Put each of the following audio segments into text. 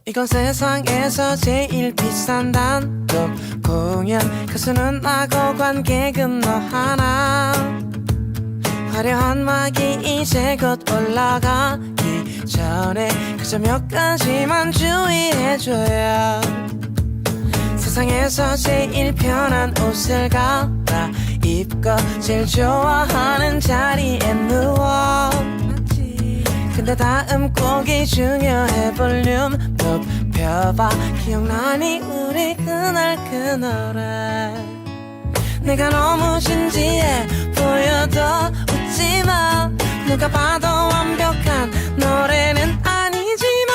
이건 세상에서 제일 비싼 단독 공연. 가수는 나고 관객은 너 하나. 화려한 막이 이제 곧 올라가기 전에 그저 몇 가지만 주의해줘요. 세상에서 제일 편한 옷을 갈아입고 제일 좋아하는 자리에 누워. 근데 다음 곡이 중요해. 볼륨 높여봐. 기억나니 우리 그날 그 노래. 내가 너무 진지해 보여도 웃지마. 누가 봐도 완벽한 노래는 아니지만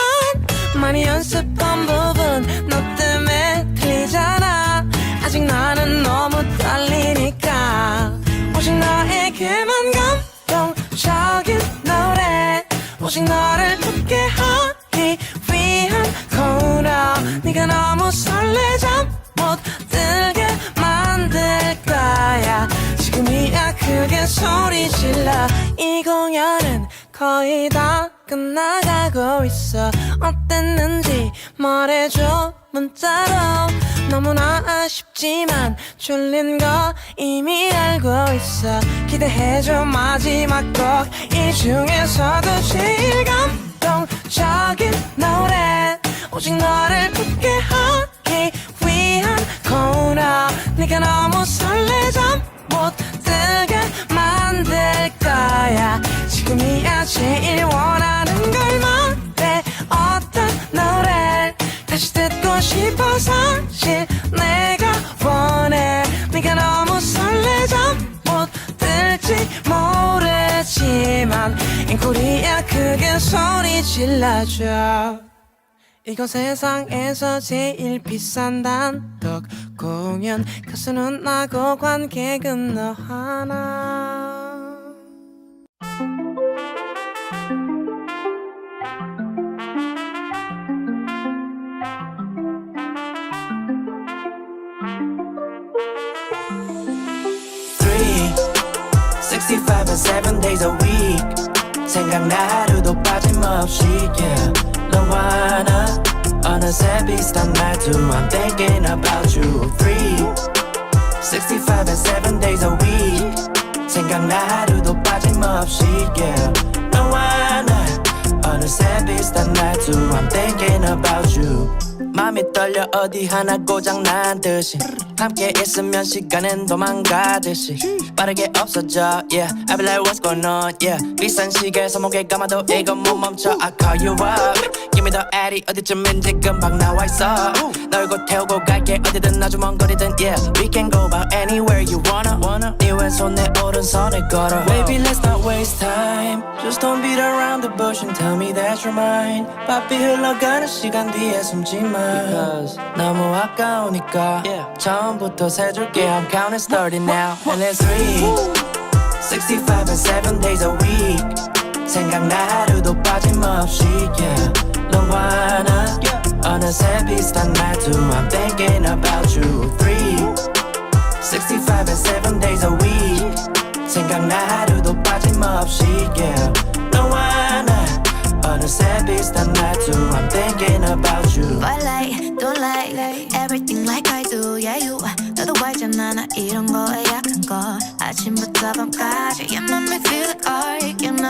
많이 연습한 부분 너 때문에 틀리잖아. 아직 나는 너무 떨리니까 오직 너에게만 감동적인 노래. 오직 너를 웃게 하기 위한 코너. 네가 너무 설레잠 못 들게 만들 거야. 지금이야 크게 소리 질러. 이 공연은 거의 다 끝나가고 있어. 어땠는지 말해줘 문자로. 너무나 아쉽지만 졸린 거 이미 알고 있어. 기대해줘 마지막 곡. 이 중에서도 제일 감동적인 노래. 오직 너를 웃게 하기 위한 코너. 네가 너무 설레잠 못 들게 만들 거야. 지금이야 제일 원하는 걸 말해. 어떤 노래를 다시 듣고 싶어. 사실 내가 원해. 네가 너무 설레잠 못 들지 모르지만 앵콜이야 크게 소리 질러줘. 이건 세상에서 제일 비싼 단독 공연. 가수는 나고 관객은 너 하나. Three, 65 and 7 days a week. 생각나 하루도 빠짐없이 yeah. 너와 나 어느새 비슷한 말투. I'm thinking about you. 3, 65 and 7 days a week. 생각나 하루도 빠짐없이 yeah. 너와 나 어느새 비슷한 말투. I'm thinking about you. 맘이 떨려 어디 하나 고장난 듯이. 함께 있으면 시간은 도망가듯이 빠르게 없어져 yeah. I be like what's going on yeah. 비싼 시계 손목에 감아도 이건 못 멈춰. I call you up Give me the addy. 어디쯤인지 금방 나와있어. 널 곧 태우고 갈게 어디든 아주 먼 거리든 yeah. We can go about anywhere you wanna. 네 왼손 내 오른손을 걸어. Baby let's not waste time. Just don't beat around the bush and tell me that you're mine. 바삐 흘러가는 시간 뒤에 숨지마. Because 너무 아까우니까 yeah. 처음부터 세줄게. I'm counting starting now. And it's 3, 65 and 7 days a week. 생각나 하루도 빠짐없이 yeah. 너와 나 어느새 비슷한 말투. I'm thinking about you. 3, 65 and 7 days a week. 생각나 하루도 빠짐없이 yeah. 너와 나 어느새 비슷한 말투. I'm thinking about you. But like, don't like everything like I do. Yeah, you 너도 알잖아 나 이런 거에 약한 거. 아침부터 밤까지 You make me feel like art. You know